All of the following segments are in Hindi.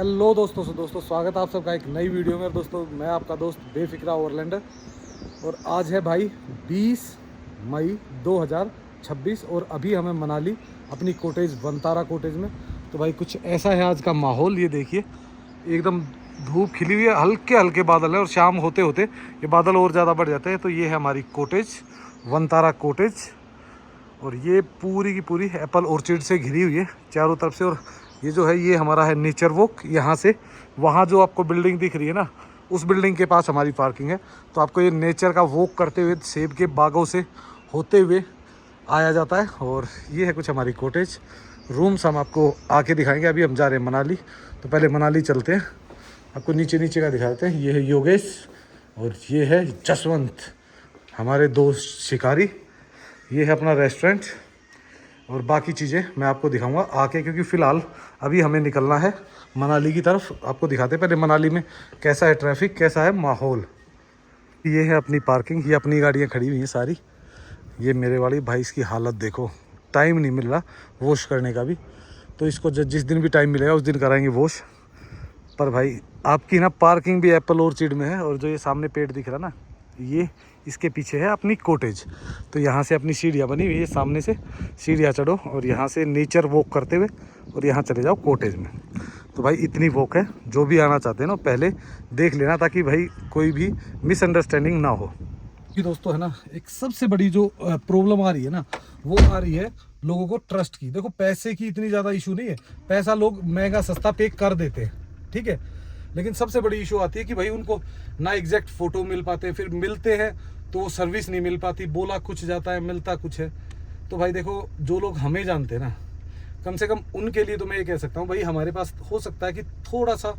हेलो दोस्तों स्वागत है आप सबका एक नई वीडियो में। दोस्तों मैं आपका दोस्त बेफिक्रा ओवरलैंडर और आज है भाई 20 मई 2026 और अभी हमें मनाली अपनी कॉटेज वनतारा कॉटेज में। तो भाई कुछ ऐसा है आज का माहौल, ये देखिए एकदम धूप खिली हुई है, हल्के हल्के बादल है और शाम होते होते ये बादल और ज़्यादा बढ़ जाते हैं। तो ये है हमारी कॉटेज वनतारा कॉटेज और ये पूरी की पूरी एप्पल ऑर्चिड से घिरी हुई है चारों तरफ से। और ये जो है ये हमारा है नेचर वॉक। यहाँ से वहाँ जो आपको बिल्डिंग दिख रही है ना, उस बिल्डिंग के पास हमारी पार्किंग है। तो आपको ये नेचर का वॉक करते हुए सेब के बागों से होते हुए आया जाता है। और ये है कुछ हमारी कॉटेज रूम्स, हम आपको आके दिखाएंगे। अभी हम जा रहे हैं मनाली, तो पहले मनाली चलते हैं, आपको नीचे नीचे का दिखाते हैं। ये है योगेश और ये है जसवंत, हमारे दोस्त शिकारी। ये है अपना रेस्टोरेंट और बाकी चीज़ें मैं आपको दिखाऊंगा आके, क्योंकि फ़िलहाल अभी हमें निकलना है मनाली की तरफ। आपको दिखाते हैं पहले मनाली में कैसा है ट्रैफिक, कैसा है माहौल। ये है अपनी पार्किंग, ये अपनी गाड़ियाँ खड़ी हुई हैं सारी। ये मेरे वाली भाई, इसकी हालत देखो, टाइम नहीं मिल रहा वॉश करने का भी। तो इसको जिस दिन भी टाइम मिलेगा उस दिन कराएंगे वॉश। पर भाई आपकी ना पार्किंग भी एप्पल ऑर्चिड में है। और जो ये सामने पेड़ दिख रहा ना, ये इसके पीछे है अपनी कॉटेज। तो यहाँ से अपनी सीढ़ियाँ बनी हुई है, सामने से सीढ़ियाँ चढ़ो और यहाँ से नेचर वॉक करते हुए और यहाँ चले जाओ कॉटेज में। तो भाई इतनी वॉक है, जो भी आना चाहते हैं ना पहले देख लेना, ताकि भाई कोई भी मिसअंडरस्टैंडिंग ना हो। कि दोस्तों है ना, एक सबसे बड़ी जो प्रॉब्लम आ रही है ना, वो आ रही है लोगों को ट्रस्ट की। देखो पैसे की इतनी ज़्यादा इशू नहीं है, पैसा लोग महंगा सस्ता पे कर देते हैं, ठीक है। लेकिन सबसे बड़ी इशू आती है कि भाई उनको ना एग्जैक्ट फ़ोटो मिल पाते, फिर मिलते हैं तो सर्विस नहीं मिल पाती, बोला कुछ जाता है मिलता कुछ है। तो भाई देखो, जो लोग हमें जानते हैं ना, कम से कम उनके लिए तो मैं ये कह सकता हूँ भाई, हमारे पास हो सकता है कि थोड़ा सा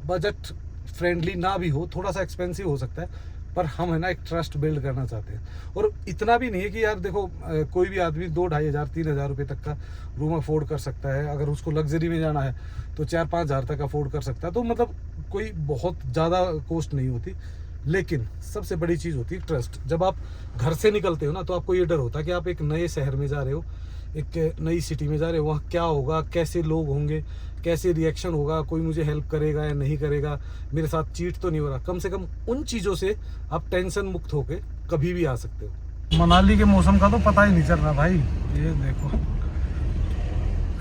बजट फ्रेंडली ना भी हो, थोड़ा सा एक्सपेंसिव हो सकता है, पर हम है ना एक ट्रस्ट बिल्ड करना चाहते हैं। और इतना भी नहीं है कि यार देखो कोई भी आदमी 2-2,5 हज़ार 3,000 रुपये तक का रूम अफोर्ड कर सकता है। अगर उसको लग्जरी में जाना है तो 4-5 हज़ार तक अफोर्ड कर सकता है। तो मतलब कोई बहुत ज़्यादा कॉस्ट नहीं होती। लेकिन सबसे बड़ी चीज़ होती है ट्रस्ट। जब आप घर से निकलते हो ना, तो आपको ये डर होता है कि आप एक नए शहर में जा रहे हो, एक नई सिटी में जा रहे हो, वहाँ क्या होगा, कैसे लोग होंगे, कैसे रिएक्शन होगा, कोई मुझे हेल्प करेगा या नहीं करेगा, मेरे साथ चीट तो नहीं हो रहा। कम से कम उन चीज़ों से आप टेंशन मुक्त होके कभी भी आ सकते हो। मनाली के मौसम का तो पता ही नहीं चल रहा भाई। ये देखो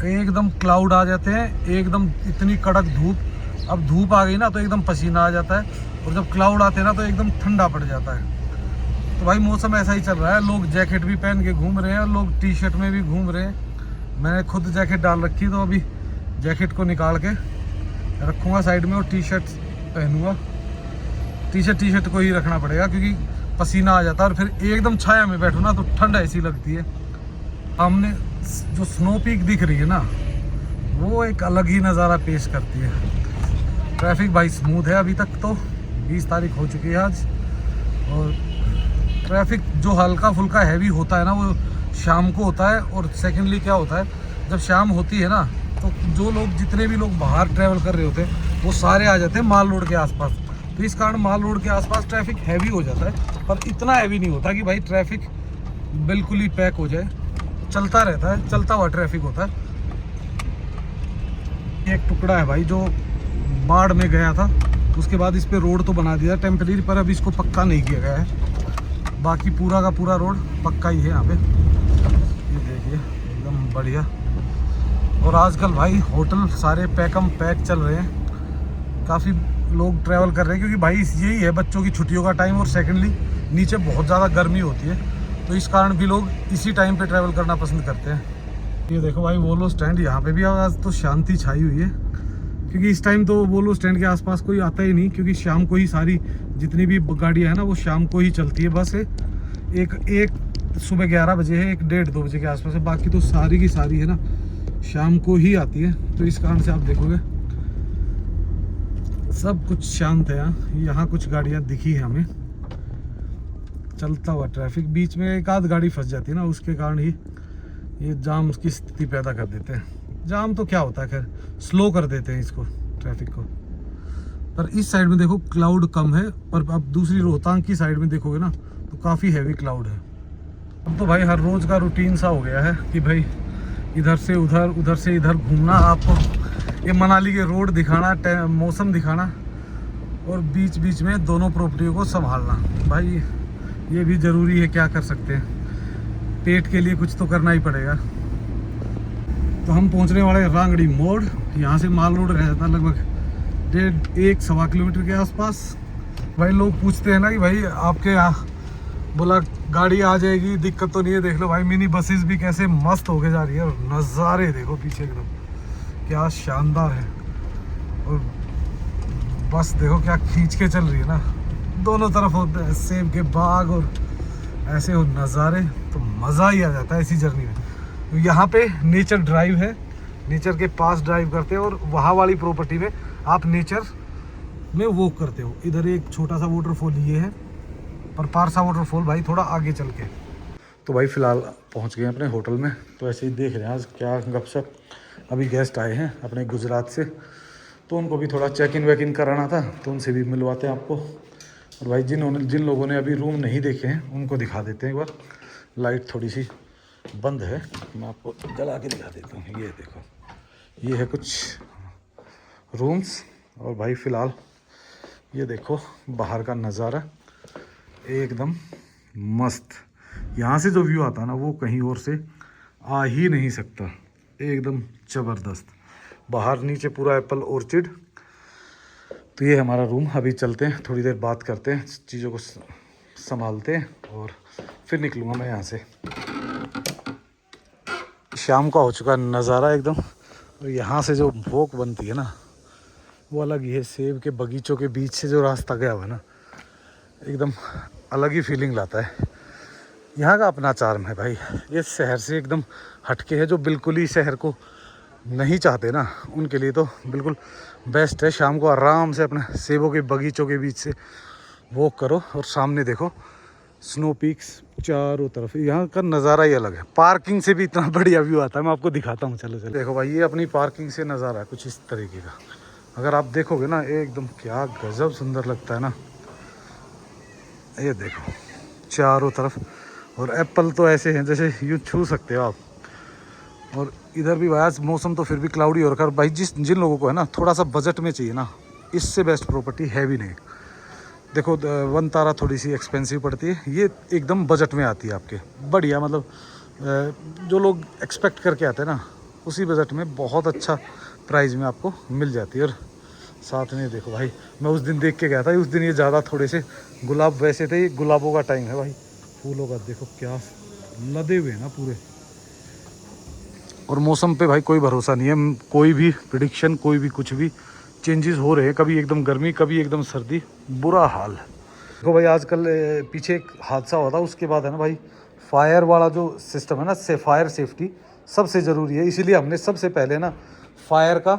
एकदम क्लाउड आ जाते हैं, एकदम इतनी कड़क धूप। अब धूप आ गई ना तो एकदम पसीना आ जाता है, और जब क्लाउड आते हैं ना तो एकदम ठंडा पड़ जाता है। तो भाई मौसम ऐसा ही चल रहा है, लोग जैकेट भी पहन के घूम रहे हैं और लोग टी शर्ट में भी घूम रहे हैं। मैंने खुद जैकेट डाल रखी, तो अभी जैकेट को निकाल के रखूँगा साइड में और टी शर्ट पहनूँगा। टी शर्ट को ही रखना पड़ेगा, क्योंकि पसीना आ जाता है। और फिर एकदम छाया में बैठो ना तो ठंड ऐसी लगती है। सामने जो स्नो पीक दिख रही है ना, वो एक अलग ही नज़ारा पेश करती है। ट्रैफिक भाई स्मूथ है अभी तक, तो 20 तारीख हो चुकी है आज। और ट्रैफिक जो हल्का फुल्का हैवी होता है ना, वो शाम को होता है। और सेकेंडली क्या होता है, जब शाम होती है ना, तो जो लोग जितने भी लोग बाहर ट्रैवल कर रहे होते हैं वो सारे आ जाते हैं माल रोड के आसपास। तो इस कारण माल रोड के आसपास ट्रैफिक हैवी हो जाता है, पर इतना हैवी नहीं होता कि भाई ट्रैफिक बिल्कुल ही पैक हो जाए। चलता रहता है, चलता हुआ ट्रैफिक होता है। एक टुकड़ा है भाई जो बाढ़ में गया था, उसके बाद इस पे रोड तो बना दिया टेम्परेरी, पर अभी इसको पक्का नहीं किया गया है। बाकी पूरा का पूरा रोड पक्का ही है यहाँ पे। ये देखिए एकदम बढ़िया। और आजकल भाई होटल सारे पैक चल रहे हैं, काफ़ी लोग ट्रैवल कर रहे हैं, क्योंकि भाई यही है बच्चों की छुट्टियों का टाइम। और सेकेंडली नीचे बहुत ज़्यादा गर्मी होती है, तो इस कारण भी लोग इसी टाइम पे ट्रैवल करना पसंद करते हैं। ये देखो भाई वोल्वो स्टैंड, यहाँ पे भी आज तो शांति छाई हुई है, क्योंकि इस टाइम तो वोल्वो स्टैंड के आसपास कोई आता ही नहीं, क्योंकि शाम को ही सारी जितनी भी गाड़ियाँ हैं ना वो शाम को ही चलती है। बस एक सुबह 11 बजे है, 1-1:30-2 बजे के आसपास है, बाकी तो सारी की सारी है ना शाम को ही आती है। तो इस कारण से आप देखोगे सब कुछ शांत है। यहाँ कुछ गाड़ियाँ दिखी है हमें, चलता हुआ ट्रैफिक। बीच में एक आध गाड़ी फंस जाती है ना, उसके कारण ही ये जाम की स्थिति पैदा कर देते हैं। जाम तो क्या होता है, खैर स्लो कर देते हैं इसको, ट्रैफिक को। पर इस साइड में देखो क्लाउड कम है, पर अब दूसरी रोहतांग की साइड में देखोगे ना तो काफ़ी हैवी क्लाउड है। अब तो भाई हर रोज़ का रूटीन सा हो गया है कि भाई इधर से उधर, उधर से इधर घूमना। आपको ये मनाली के रोड दिखाना, मौसम दिखाना और बीच बीच में दोनों प्रॉपर्टियों को संभालना, भाई ये भी ज़रूरी है। क्या कर सकते हैं, पेट के लिए कुछ तो करना ही पड़ेगा। तो हम पहुंचने वाले हैं रांगड़ी मोड़। यहाँ से माल रोड रहता लगभग 1.5-1.25 किलोमीटर के आसपास। भाई लोग पूछते हैं ना कि भाई आपके यहाँ बोला गाड़ी आ जाएगी, दिक्कत तो नहीं है। देख लो भाई मिनी बसेस भी कैसे मस्त होके जा रही है, और नज़ारे देखो पीछे एकदम क्या शानदार है। और बस देखो क्या खींच के चल रही है ना, दोनों तरफ होते हैं सेब के बाग और ऐसे हो नज़ारे, तो मज़ा ही आ जाता है इसी जर्नी में। तो यहाँ पे नेचर ड्राइव है, नेचर के पास ड्राइव करते हैं और वहाँ वाली प्रॉपर्टी में आप नेचर में वॉक करते हो। इधर एक छोटा सा वाटरफॉल ये है, पर पारसा वाटरफॉल भाई थोड़ा आगे चल के। तो भाई फ़िलहाल पहुँच गए अपने होटल में। तो ऐसे ही देख रहे हैं आज क्या गपशप। अभी गेस्ट आए हैं अपने गुजरात से, तो उनको भी थोड़ा चेक इन वेक इन कराना था, तो उनसे भी मिलवाते हैं आपको। और भाई जिन लोगों ने अभी रूम नहीं देखे हैं उनको दिखा देते हैं एक बार। लाइट थोड़ी सी बंद है, मैं आपको जला के दिखा देता हूँ। ये देखो, ये है कुछ रूम्स। और भाई फ़िलहाल ये देखो बाहर का नज़ारा एकदम मस्त। यहाँ से जो व्यू आता है ना वो कहीं और से आ ही नहीं सकता, एकदम ज़बरदस्त। बाहर नीचे पूरा एप्पल ऑर्चिड। तो ये हमारा रूम। अभी चलते हैं, थोड़ी देर बात करते हैं, चीज़ों को संभालते हैं और फिर निकलूँगा मैं यहाँ से। शाम का हो चुका नज़ारा एकदम। और यहाँ से जो वॉक बनती है ना वो अलग ही है। सेब के बगीचों के बीच से जो रास्ता गया हुआ है ना, एकदम अलग ही फीलिंग लाता है। यहाँ का अपना चार्म है भाई। ये शहर से एकदम हटके है, जो बिल्कुल ही शहर को नहीं चाहते ना उनके लिए तो बिल्कुल बेस्ट है। शाम को आराम से अपने सेबों के बगीचों के बीच से वॉक करो और सामने देखो स्नो पीक्स चारों तरफ। यहाँ का नज़ारा ही अलग है। पार्किंग से भी इतना बढ़िया व्यू आता है, मैं आपको दिखाता हूँ। चलो देखो भाई, ये अपनी पार्किंग से नज़ारा है कुछ इस तरीके का। अगर आप देखोगे ना एकदम क्या गजब सुंदर लगता है ना। ये देखो चारों तरफ, और एप्पल तो ऐसे हैं जैसे यूँ छू सकते हो आप। और इधर भी आज मौसम तो फिर भी क्लाउडी हो रखा है भाई। जिन लोगों को है ना थोड़ा सा बजट में चाहिए ना, इससे बेस्ट प्रॉपर्टी है भी नहीं। देखो वन तारा थोड़ी सी एक्सपेंसिव पड़ती है, ये एकदम बजट में आती है आपके, बढ़िया। मतलब जो लोग एक्सपेक्ट करके आते हैं ना उसी बजट में बहुत अच्छा प्राइस में आपको मिल जाती है। और साथ में देखो भाई, मैं उस दिन देख के गया था, उस दिन ये ज़्यादा थोड़े से गुलाब वैसे थे। ये गुलाबों का टाइम है भाई, फूलों का देखो क्या लदे हुए हैं ना पूरे। और मौसम पे भाई कोई भरोसा नहीं है, कोई भी प्रिडिक्शन, कोई भी कुछ भी चेंजेस हो रहे हैं। कभी एकदम गर्मी, कभी एकदम सर्दी, बुरा हाल है। देखो भाई आजकल पीछे एक हादसा हुआ था, उसके बाद है ना भाई फायर वाला जो सिस्टम है ना, फायर सेफ्टी सबसे ज़रूरी है। इसीलिए हमने सबसे पहले ना फायर का,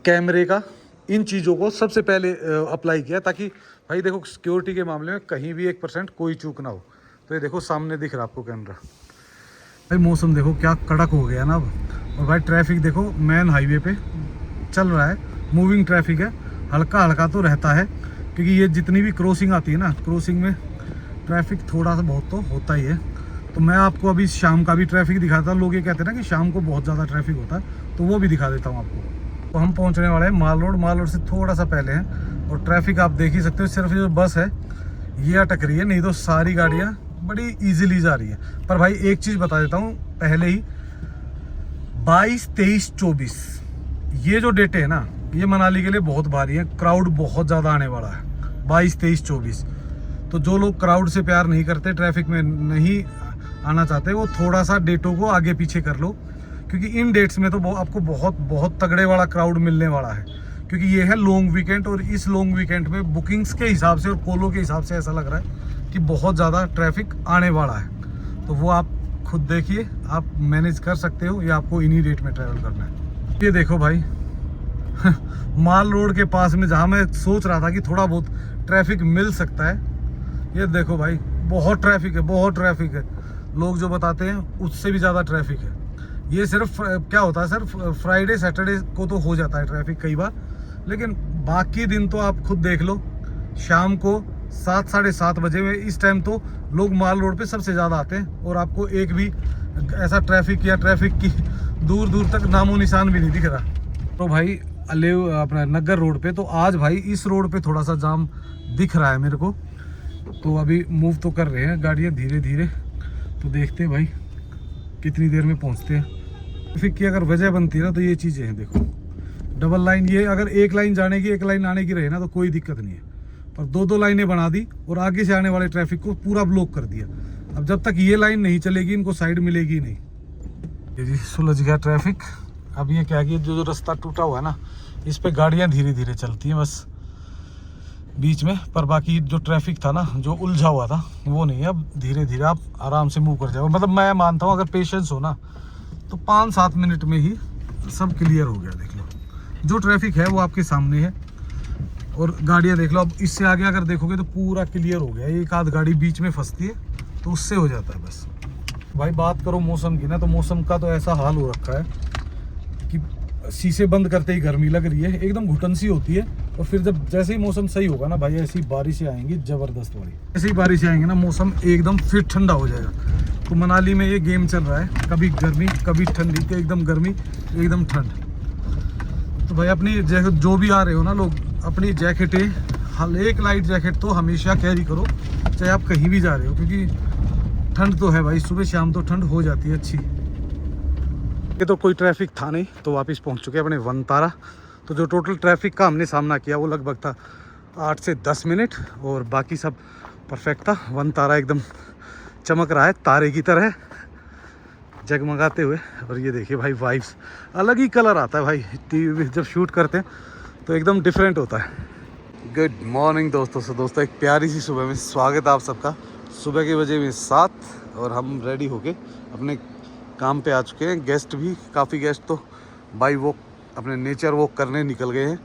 कैमरे का, इन चीज़ों को सबसे पहले अप्लाई किया, ताकि भाई देखो सिक्योरिटी के मामले में कहीं भी 1% कोई चूक ना हो। तो ये देखो सामने दिख रहा है आपको कैमरा। भाई मौसम देखो क्या कड़क हो गया ना अब। और भाई ट्रैफिक देखो मेन हाईवे पे चल रहा है, मूविंग ट्रैफिक है। हल्का हल्का तो रहता है, क्योंकि ये जितनी भी क्रॉसिंग आती है ना, क्रॉसिंग में ट्रैफिक थोड़ा सा बहुत तो होता ही है। तो मैं आपको अभी शाम का भी ट्रैफिक दिखाता हूँ। लोग ये कहते हैं ना कि शाम को बहुत ज़्यादा ट्रैफिक होता है, तो वो भी दिखा देता हूँ आपको। तो हम पहुँचने वाले हैं माल रोड। माल रोड से थोड़ा सा पहले हैं, और ट्रैफिक आप देख ही सकते हो। सिर्फ जो बस है ये अटक रही है, नहीं तो सारी गाड़ियाँ बड़ी इजीली जा रही है। पर भाई एक चीज़ बता देता हूँ पहले ही, 22, 23, 24 ये जो डेटे है ना, ये मनाली के लिए बहुत भारी है। क्राउड बहुत ज़्यादा आने वाला है 22, 23, 24। तो जो लोग क्राउड से प्यार नहीं करते, ट्रैफिक में नहीं आना चाहते, वो थोड़ा सा डेटों को आगे पीछे कर लो, क्योंकि इन डेट्स में तो आपको बहुत तगड़े वाला क्राउड मिलने वाला है। क्योंकि ये है लॉन्ग वीकेंड, और इस लॉन्ग वीकेंड में बुकिंग्स के हिसाब से और कोलों के हिसाब से ऐसा लग रहा है कि बहुत ज़्यादा ट्रैफिक आने वाला है। तो वो आप खुद देखिए, आप मैनेज कर सकते हो, या आपको इन्हीं डेट में ट्रैवल करना है। ये देखो भाई माल रोड के पास में, जहाँ मैं सोच रहा था कि थोड़ा बहुत ट्रैफिक मिल सकता है, ये देखो भाई बहुत ट्रैफिक है, बहुत ट्रैफिक है। लोग जो बताते हैं उससे भी ज़्यादा ट्रैफिक है। ये सिर्फ क्या होता है, सिर्फ फ्राइडे सैटरडे को तो हो जाता है ट्रैफिक कई बार, लेकिन बाकी दिन तो आप खुद देख लो। शाम को 7, साढ़े 7 बजे में, इस टाइम तो लोग माल रोड पे सबसे ज़्यादा आते हैं, और आपको एक भी ऐसा ट्रैफिक या ट्रैफिक की दूर दूर तक नामो निशान भी नहीं दिख रहा। तो भाई अलेव अपना नगर रोड पे, तो आज भाई इस रोड पे थोड़ा सा जाम दिख रहा है मेरे को। तो अभी मूव तो कर रहे हैं गाड़ियाँ धीरे धीरे, तो देखते हैं भाई कितनी देर में पहुंचते हैं। ट्रैफिक की अगर वजह बनती है ना तो ये चीज़ें हैं, देखो डबल लाइन, ये अगर एक लाइन जाने की एक लाइन आने की रहे ना तो कोई दिक्कत नहीं है, पर दो दो लाइनें बना दी और आगे से आने वाले ट्रैफिक को पूरा ब्लॉक कर दिया। अब जब तक ये लाइन नहीं चलेगी इनको साइड मिलेगी नहीं। ये जी सुलझ गया ट्रैफिक। अब ये क्या कि जो रास्ता टूटा हुआ है ना, इस पे गाड़ियाँ धीरे धीरे चलती हैं बस बीच में, पर बाकी जो ट्रैफिक था ना जो उलझा हुआ था वो नहीं है। अब धीरे धीरे आप आराम से मूव कर जाओ। मतलब मैं मानता हूँ अगर पेशेंस हो ना तो 5-7 मिनट में ही सब क्लियर हो गया। देख लो जो ट्रैफिक है वो आपके सामने है, और गाड़ियाँ देख लो। अब इससे आगे अगर देखोगे तो पूरा क्लियर हो गया। एक आध गाड़ी बीच में फंसती है तो उससे हो जाता है बस। भाई बात करो मौसम की ना, तो मौसम का तो ऐसा हाल हो रखा है कि शीशे बंद करते ही गर्मी लग रही है, एकदम घुटन सी होती है। और फिर जब जैसे ही मौसम सही होगा ना भाई, ऐसी बारिशें आएंगी ज़बरदस्त वाली। ऐसे ही बारिशें आएंगी ना मौसम एकदम फिर ठंडा हो जाएगा। तो मनाली में ये गेम चल रहा है, कभी गर्मी कभी ठंडी, तो एकदम गर्मी एकदम ठंड। तो भाई अपनी जैकेट जो भी आ रहे हो ना लोग, अपनी जैकेटें हल एक लाइट जैकेट तो हमेशा कैरी करो, चाहे आप कहीं भी जा रहे हो, क्योंकि ठंड तो है भाई, सुबह शाम तो ठंड हो जाती है अच्छी। ये तो कोई ट्रैफिक था नहीं, तो वापस पहुंच चुके हैं अपने वनतारा। तो जो टोटल ट्रैफिक का हमने सामना किया वो लगभग था 8 से 10 मिनट, और बाकी सब परफेक्ट था। वनतारा एकदम चमक रहा है तारे की तरह जगमगाते हुए। और ये देखिए भाई वाइब्स अलग ही कलर आता है भाई, टीवी में जब शूट करते हैं तो एकदम डिफरेंट होता है। गुड मॉर्निंग दोस्तों। से दोस्तों एक प्यारी सी सुबह में स्वागत है आप सबका। सुबह के बजे में 7 और हम रेडी होके अपने काम पे आ चुके हैं। गेस्ट भी काफ़ी गेस्ट तो बाई वॉक अपने नेचर वॉक करने निकल गए हैं।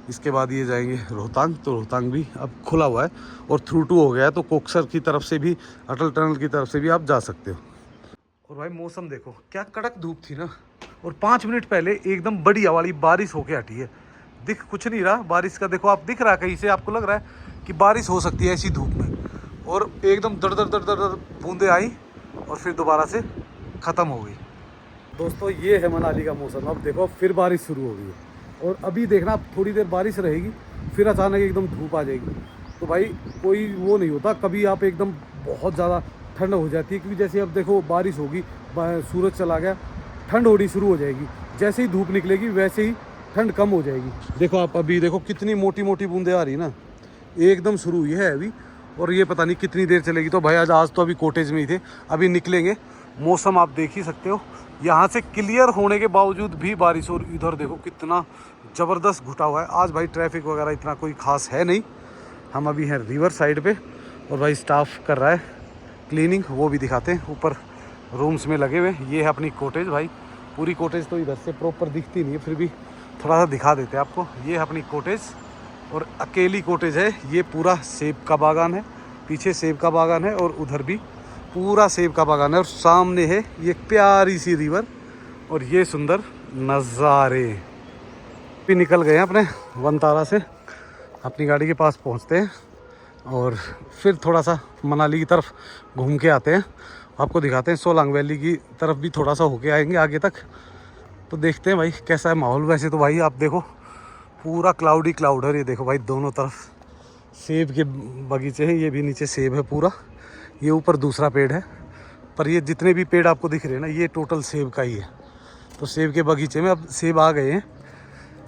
इसके बाद ये जाएंगे रोहतांग, तो रोहतांग भी अब खुला हुआ है और थ्रू टू हो गया है, तो कोकसर की तरफ से भी, अटल टनल की तरफ से भी आप जा सकते हो। और भाई मौसम देखो क्या कड़क धूप थी ना, और 5 मिनट पहले एकदम बढ़िया वाली बारिश होके हटी है। दिख कुछ नहीं रहा बारिश का, देखो आप दिख रहा है कहीं से, आपको लग रहा है कि बारिश हो सकती है ऐसी धूप में, और एकदम दर दर दर दर बूंदे आई और फिर दोबारा से ख़त्म हो गई। दोस्तों ये है मनाली का मौसम। अब देखो फिर बारिश शुरू हो गई है, और अभी देखना अब थोड़ी देर बारिश रहेगी, फिर अचानक एकदम धूप आ जाएगी। तो भाई कोई वो नहीं होता, कभी आप एकदम बहुत ज़्यादा ठंड हो जाती है, क्योंकि जैसे अब देखो बारिश होगी, सूरज चला गया, ठंड होनी शुरू हो जाएगी। जैसे ही धूप निकलेगी वैसे ही ठंड कम हो जाएगी। देखो आप अभी देखो कितनी मोटी मोटी बूंदें आ रही ना, एकदम शुरू हुई है अभी, और ये पता नहीं कितनी देर चलेगी। तो भाई आज तो अभी कॉटेज में ही थे, अभी निकलेंगे। मौसम आप देख ही सकते हो, यहाँ से क्लियर होने के बावजूद भी बारिश, और इधर देखो कितना ज़बरदस्त घुटा हुआ है। आज भाई ट्रैफिक वगैरह इतना कोई ख़ास है नहीं। हम अभी हैं रिवर साइड पे, और भाई स्टाफ कर रहा है क्लीनिंग, वो भी दिखाते हैं। ऊपर रूम्स में लगे हुए, ये है अपनी कॉटेज। भाई पूरी कॉटेज तो इधर से प्रॉपर दिखती नहीं है, फिर भी थोड़ा सा दिखा देते हैं आपको। ये है अपनी कॉटेज, और अकेली कॉटेज है। ये पूरा सेब का बागान है, पीछे सेब का बागान है, और उधर भी पूरा सेब का बागान है, और सामने है ये प्यारी सी रिवर और ये सुंदर नज़ारे। भी निकल गए हैं अपने वनतारा से, अपनी गाड़ी के पास पहुंचते हैं, और फिर थोड़ा सा मनाली की तरफ घूम के आते हैं। आपको दिखाते हैं सोलांग वैली की तरफ भी थोड़ा सा होके आएंगे आगे तक, तो देखते हैं भाई कैसा है माहौल। वैसे तो भाई आप देखो पूरा क्लाउडी क्लाउड है। ये देखो भाई दोनों तरफ सेब के बगीचे हैं, ये भी नीचे सेब है पूरा, ये ऊपर दूसरा पेड़ है, पर ये जितने भी पेड़ आपको दिख रहे हैं ना ये टोटल सेब का ही है। तो सेब के बगीचे में अब सेब आ गए हैं।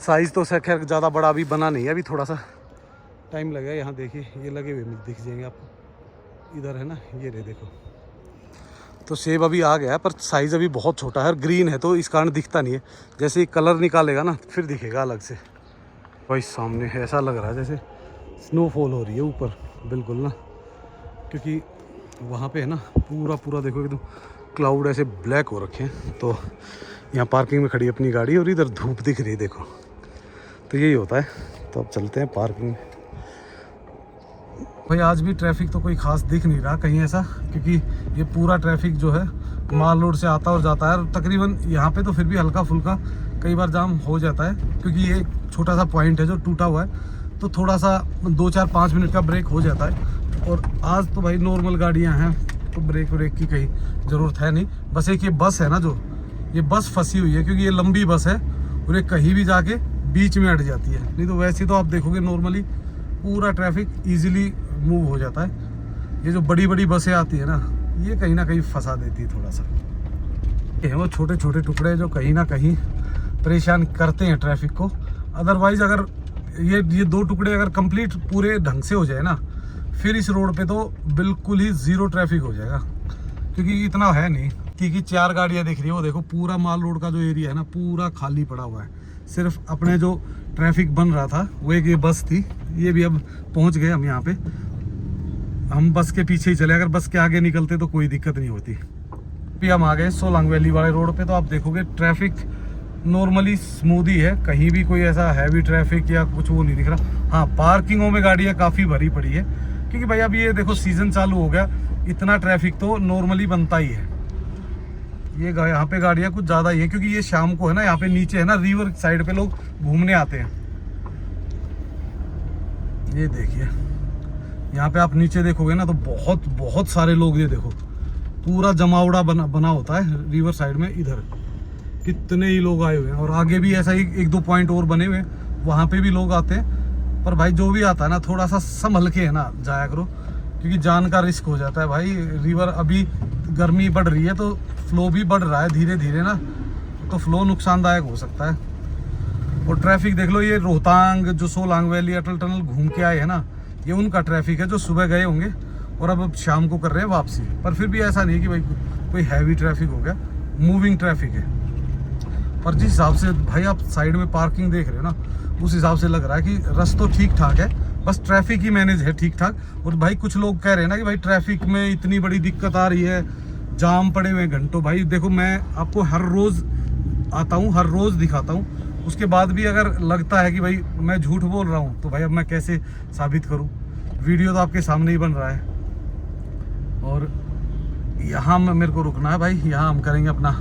साइज़ तो खैर ज़्यादा बड़ा अभी बना नहीं है, अभी थोड़ा सा टाइम लगेगा। यहाँ देखिए ये लगे हुए दिख जाएंगे आपको, इधर है ना ये रहे देखो। तो सेब अभी आ गया है, पर साइज़ अभी बहुत छोटा है और ग्रीन है, तो इस कारण दिखता नहीं है। जैसे ही कलर निकालेगा ना फिर दिखेगा अलग से। भाई सामने ऐसा लग रहा है जैसे स्नोफॉल हो रही है ऊपर बिल्कुल ना, क्योंकि वहाँ पे है ना पूरा देखो एकदम क्लाउड ऐसे ब्लैक हो रखे हैं। तो यहाँ पार्किंग में खड़ी अपनी गाड़ी, और इधर धूप दिख रही है देखो, तो यही होता है। तो अब चलते हैं पार्किंग में। भाई आज भी ट्रैफिक तो कोई ख़ास दिख नहीं रहा कहीं ऐसा, क्योंकि ये पूरा ट्रैफिक जो है माल रोड से आता और जाता है, और तकरीबन यहाँ पे तो फिर भी हल्का फुल्का कई बार जाम हो जाता है, क्योंकि ये छोटा सा पॉइंट है जो टूटा हुआ है, तो थोड़ा सा 2-4-5 मिनट का ब्रेक हो जाता है। और आज तो भाई नॉर्मल गाड़ियाँ हैं, तो ब्रेक की कहीं ज़रूरत है नहीं। बस एक ये बस है ना, जो ये बस फंसी हुई है, क्योंकि ये लंबी बस है और ये कहीं भी जाके बीच में अट जाती है। नहीं तो वैसे तो आप देखोगे नॉर्मली पूरा ट्रैफिक ईजिली मूव हो जाता है। ये जो बड़ी बड़ी बसें आती है ना, ये कहीं ना कहीं फंसा देती है थोड़ा सा। ये वो छोटे छोटे टुकड़े जो कहीं ना कहीं परेशान करते हैं ट्रैफिक को। अदरवाइज अगर ये 2 टुकड़े अगर कंप्लीट पूरे ढंग से हो जाए ना, फिर इस रोड पे तो बिल्कुल ही ज़ीरो ट्रैफिक हो जाएगा, क्योंकि इतना है नहीं। क्योंकि 4 गाड़ियाँ दिख रही है, वो देखो पूरा माल रोड का जो एरिया है ना पूरा खाली पड़ा हुआ है। सिर्फ अपने जो ट्रैफिक बन रहा था वो एक ये बस थी, ये भी अब पहुँच गए हम यहाँ पे। हम बस के पीछे ही चले, अगर बस के आगे निकलते तो कोई दिक्कत नहीं होती। अभी हम आ गए सोलांग वैली वाले रोड पे, तो आप देखोगे ट्रैफिक नॉर्मली स्मूथ ही है, कहीं भी कोई ऐसा हैवी ट्रैफिक या कुछ वो नहीं दिख रहा। हाँ, पार्किंगों में गाड़ियाँ काफ़ी भरी पड़ी है, क्योंकि भाई अब ये देखो सीज़न चालू हो गया, इतना ट्रैफिक तो नॉर्मली बनता ही है। ये यहाँ पे गाड़ियाँ कुछ ज़्यादा ही है, क्योंकि ये शाम को है ना, यहाँ पे नीचे है ना रिवर साइड पे लोग घूमने आते हैं। ये देखिए यहाँ पे आप नीचे देखोगे ना तो बहुत बहुत सारे लोग, ये देखो पूरा जमावड़ा बना होता है रिवर साइड में। इधर कितने ही लोग आए हुए हैं, और आगे भी ऐसा ही 1-2 पॉइंट और बने हुए हैं, वहाँ पे भी लोग आते हैं। पर भाई जो भी आता है ना, थोड़ा सा संभल के है ना जाया करो, क्योंकि जान का रिस्क हो जाता है भाई। रिवर अभी गर्मी बढ़ रही है तो फ्लो भी बढ़ रहा है धीरे धीरे ना, तो फ्लो नुकसानदायक हो सकता है। और ट्रैफिक देख लो, ये रोहतांग जो सोलांग वैली अटल टनल घूम के आए हैं ना, ये उनका ट्रैफिक है जो सुबह गए होंगे और अब शाम को कर रहे हैं वापसी। पर फिर भी ऐसा नहीं है कि भाई कोई हैवी ट्रैफिक हो गया, मूविंग ट्रैफिक है। पर जिस हिसाब से भाई आप साइड में पार्किंग देख रहे हो ना, उस हिसाब से लग रहा है कि रास्ता ठीक ठाक है, बस ट्रैफिक ही मैनेज है ठीक ठाक। और भाई कुछ लोग कह रहे हैं ना कि भाई ट्रैफिक में इतनी बड़ी दिक्कत आ रही है, जाम पड़े हुए घंटों। भाई देखो, मैं आपको हर रोज़ आता हूँ, हर रोज़ दिखाता हूँ, उसके बाद भी अगर लगता है कि भाई मैं झूठ बोल रहा हूँ, तो भाई अब मैं कैसे साबित करूँ। वीडियो तो आपके सामने ही बन रहा है। और यहाँ मेरे को रुकना है भाई, यहाँ हम करेंगे अपना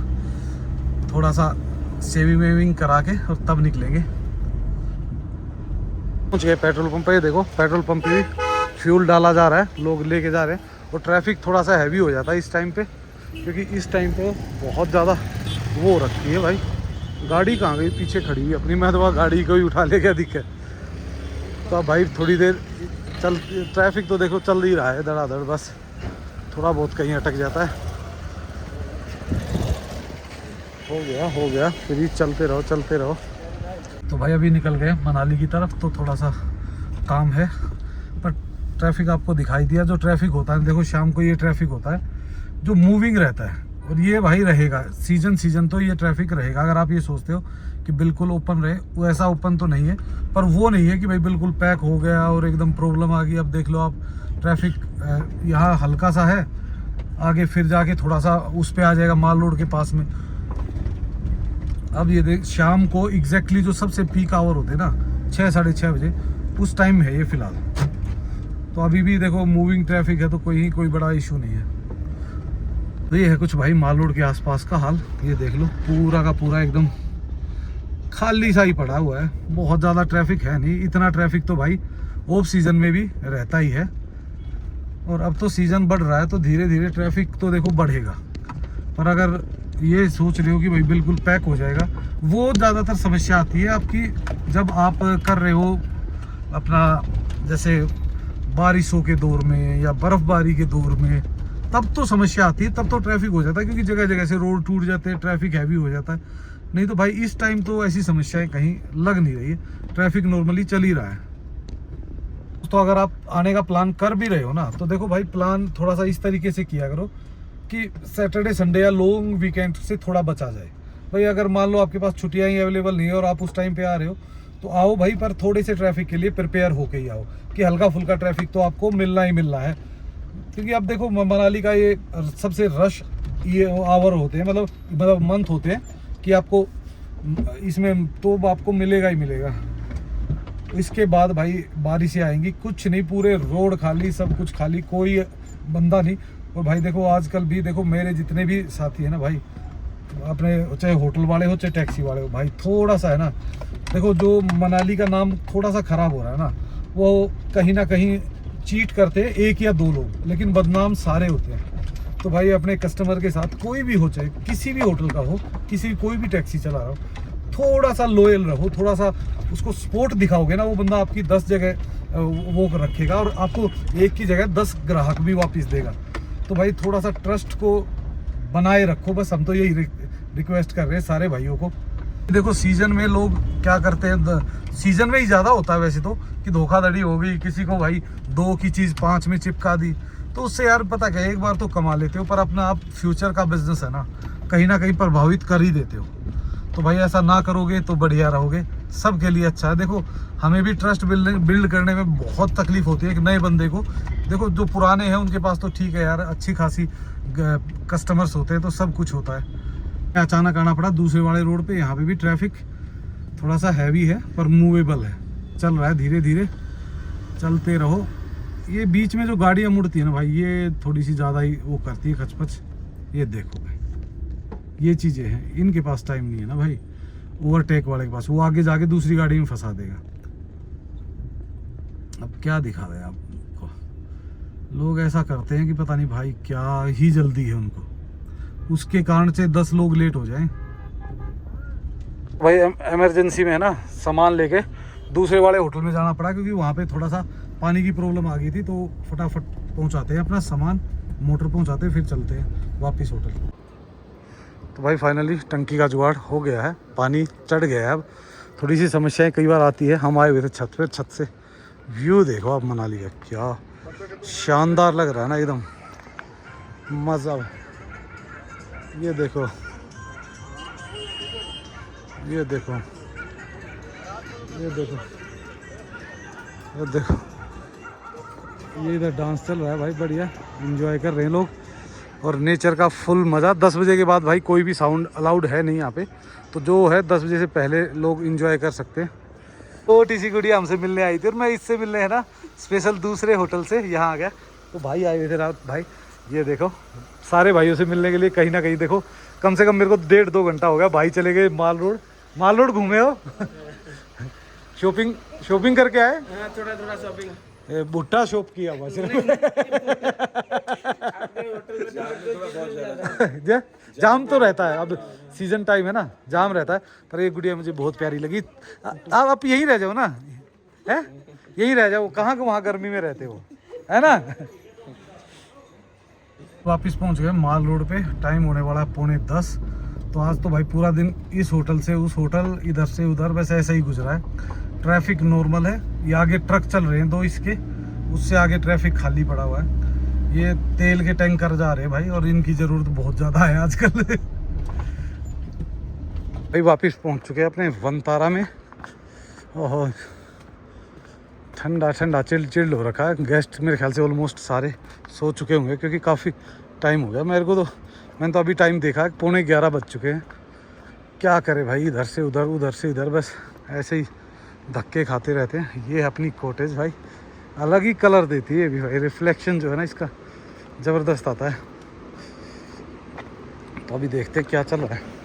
थोड़ा सा सेविंग वेविंग करा के और तब निकलेंगे। पहुँच गए पेट्रोल पंप पे। देखो पेट्रोल पंप पे भी फ्यूल डाला जा रहा है, लोग लेके जा रहे हैं। और ट्रैफिक थोड़ा सा हैवी हो जाता है इस टाइम पे, क्योंकि इस टाइम पे बहुत ज़्यादा वो रखती है भाई। गाड़ी कहाँ गई, पीछे खड़ी हुई अपनी, मैं तो वहाँ गाड़ी को ही उठा ले, क्या दिक्कत। तो अब भाई थोड़ी देर चल, ट्रैफिक तो देखो चल ही रहा है धड़ाधड़, बस थोड़ा बहुत कहीं अटक जाता है। हो गया फिर ही चलते रहो। तो भाई अभी निकल गए मनाली की तरफ, तो थोड़ा सा काम है, पर ट्रैफिक आपको दिखाई दिया। जो ट्रैफिक होता है देखो शाम को, ये ट्रैफिक होता है जो मूविंग रहता है, और ये भाई रहेगा सीजन तो ये ट्रैफिक रहेगा। अगर आप ये सोचते हो कि बिल्कुल ओपन रहे, वो ऐसा ओपन तो नहीं है, पर वो नहीं है कि भाई बिल्कुल पैक हो गया और एकदम प्रॉब्लम आ गई। अब देख लो आप, ट्रैफिक यहाँ हल्का सा है, आगे फिर जाके थोड़ा सा उस पर आ जाएगा माल रोड के पास में। अब ये देख, शाम को एग्जैक्टली जो सबसे पीक आवर होते हैं ना 6-6:30 बजे, उस टाइम है ये फिलहाल। तो अभी भी देखो मूविंग ट्रैफिक है, तो कोई बड़ा इशू नहीं है। तो ये है कुछ भाई माल रोड के आसपास का हाल। ये देख लो पूरा का पूरा एकदम खाली सा ही पड़ा हुआ है, बहुत ज़्यादा ट्रैफिक है नहीं। इतना ट्रैफिक तो भाई ऑफ सीज़न में भी रहता ही है, और अब तो सीज़न बढ़ रहा है तो धीरे धीरे ट्रैफिक तो देखो बढ़ेगा। पर अगर ये सोच रहे हो कि भाई बिल्कुल पैक हो जाएगा, वो ज़्यादातर समस्या आती है आपकी जब आप कर रहे हो अपना, जैसे बारिशों के दौर में या बर्फ़बारी के दौर में, तब तो समस्या आती है, तब तो ट्रैफिक हो जाता है, क्योंकि जगह जगह से रोड टूट जाते हैं, ट्रैफिक हैवी हो जाता है। नहीं तो भाई इस टाइम तो ऐसी समस्याएं कहीं लग नहीं रही है, ट्रैफिक नॉर्मली चल ही रहा है। तो अगर आप आने का प्लान कर भी रहे हो ना, तो देखो भाई प्लान थोड़ा सा इस तरीके से किया करो कि सैटरडे संडे या लॉन्ग वीकेंड से थोड़ा बचा जाए। भाई अगर मान लो आपके पास छुट्टियाँ ही अवेलेबल नहीं है और आप उस टाइम पे आ रहे हो, तो आओ भाई, पर थोड़े से ट्रैफिक के लिए प्रिपेयर होके ही आओ, कि हल्का फुल्का ट्रैफिक तो आपको मिलना ही मिलना है। क्योंकि अब देखो मनाली का ये सबसे रश ये आवर होते हैं, मतलब मंथ होते हैं कि आपको इसमें तो आपको मिलेगा ही मिलेगा। इसके बाद भाई बारिशें आएंगी, कुछ नहीं, पूरे रोड खाली, सब कुछ खाली, कोई बंदा नहीं। और भाई देखो आजकल भी देखो मेरे जितने भी साथी हैं ना भाई, अपने चाहे होटल वाले हो चाहे टैक्सी वाले हो, भाई थोड़ा सा है ना, देखो जो मनाली का नाम थोड़ा सा ख़राब हो रहा है ना, वो कहीं ना कहीं चीट करते हैं 1 या 2 लोग, लेकिन बदनाम सारे होते हैं। तो भाई अपने कस्टमर के साथ कोई भी हो, चाहे किसी भी होटल का हो, कोई भी टैक्सी चला रहा हो, थोड़ा सा लॉयल रहो, थोड़ा सा उसको सपोर्ट दिखाओगे ना, वो बंदा आपकी 10 जगह वो रखेगा और आपको एक की जगह 10 ग्राहक भी वापस देगा। तो भाई थोड़ा सा ट्रस्ट को बनाए रखो, बस हम तो यही रिक्वेस्ट कर रहे हैं सारे भाइयों को। देखो सीजन में लोग क्या करते हैं, सीजन में ही ज़्यादा होता है वैसे तो, कि धोखाधड़ी हो गई, किसी को भाई 2 की चीज़ 5 में चिपका दी, तो उससे यार पता क्या, एक बार तो कमा लेते हो पर अपना आप फ्यूचर का बिजनेस है ना कहीं प्रभावित कर ही देते हो। तो भाई ऐसा ना करोगे तो बढ़िया रहोगे, सबके लिए अच्छा है। देखो हमें भी ट्रस्ट बिल्ड करने में बहुत तकलीफ होती है एक नए बंदे को। देखो जो पुराने हैं उनके पास तो ठीक है यार, अच्छी खासी कस्टमर्स होते हैं तो सब कुछ होता है। अचानक आना पड़ा दूसरे वाले रोड पे, यहाँ पे भी ट्रैफिक थोड़ा सा हैवी है पर मूवेबल है, चल रहा है, धीरे धीरे चलते रहो। ये बीच में जो गाड़ियाँ मुड़ती है ना भाई, ये थोड़ी सी ज़्यादा ही वो करती है खचपच। ये देखो भाई ये चीज़ें हैं, इनके पास टाइम नहीं है ना भाई, ओवरटेक वाले के पास, वो आगे जाके दूसरी गाड़ी में फंसा देगा। अब क्या दिखा रहे हैं आपको, लोग ऐसा करते हैं कि पता नहीं भाई क्या ही जल्दी है उनको, उसके कारण से 10 लोग लेट हो जाएं। भाई इमरजेंसी में है ना सामान लेके दूसरे वाले होटल में जाना पड़ा, क्योंकि वहाँ पे थोड़ा सा पानी की प्रॉब्लम आ गई थी, तो फटाफट पहुँचाते हैं अपना सामान, मोटर पहुँचाते हैं, फिर चलते हैं वापस होटल। तो भाई फाइनली टंकी का जुगाड़ हो गया है, पानी चढ़ गया है। अब थोड़ी सी समस्याएं कई बार आती है। हम आए हुए थे छत पे, छत से व्यू देखो आप मनाली का, क्या शानदार लग रहा है ना, एकदम मज़ा। ये देखो ये देखो ये देखो ये देखो, ये इधर डांस चल रहा है भाई, बढ़िया एंजॉय कर रहे हैं लोग और नेचर का फुल मज़ा। 10 बजे के बाद भाई कोई भी साउंड अलाउड है नहीं यहाँ पे, तो जो है 10 बजे से पहले लोग एंजॉय कर सकते हैं। तो टीसी गुड़िया हमसे मिलने आई थी और मैं इससे मिलने है ना स्पेशल दूसरे होटल से यहाँ आ गया। तो भाई आए हुए थे रात भाई, ये देखो सारे भाइयों से मिलने के लिए कहीं ना कहीं देखो कम से कम मेरे को 1.5-2 घंटा हो गया। भाई चले गए माल रोड घूमे हो शॉपिंग करके आए? थोड़ा शॉपिंग, भुट्टा शॉप किया बस जाम तो रहता है, अब सीजन टाइम है ना, जाम रहता है, पर ये गुड़िया मुझे बहुत प्यारी लगी। आप यहीं रह जाओ ना, है यहीं रह जाओ, कहाँ को वहाँ गर्मी में रहते हो, है ना। वापस पहुँच गए माल रोड पे, टाइम होने वाला है 9:45। तो आज तो भाई पूरा दिन इस होटल से उस होटल, इधर से उधर, बस ऐसा ही गुजरा है। ट्रैफिक नॉर्मल है, ये आगे ट्रक चल रहे हैं 2 इसके, उससे आगे ट्रैफिक खाली पड़ा हुआ है। ये तेल के टैंकर जा रहे हैं भाई, और इनकी ज़रूरत बहुत ज़्यादा है आजकल भाई वापस पहुंच चुके हैं अपने वनतारा में। ओहो ठंडा ठंडा चिल्ड हो रखा है। गेस्ट मेरे ख्याल से ऑलमोस्ट सारे सो चुके होंगे, क्योंकि काफ़ी टाइम हो गया मेरे को, तो मैंने तो अभी टाइम देखा 11:15 बज चुके हैं। क्या करे भाई, इधर से उधर उधर से इधर, बस ऐसे ही धक्के खाते रहते हैं। ये अपनी कॉटेज भाई अलग ही कलर देती है भी भाई, रिफ्लेक्शन जो है ना इसका ज़बरदस्त आता है। तो अभी देखते हैं क्या चल रहा है।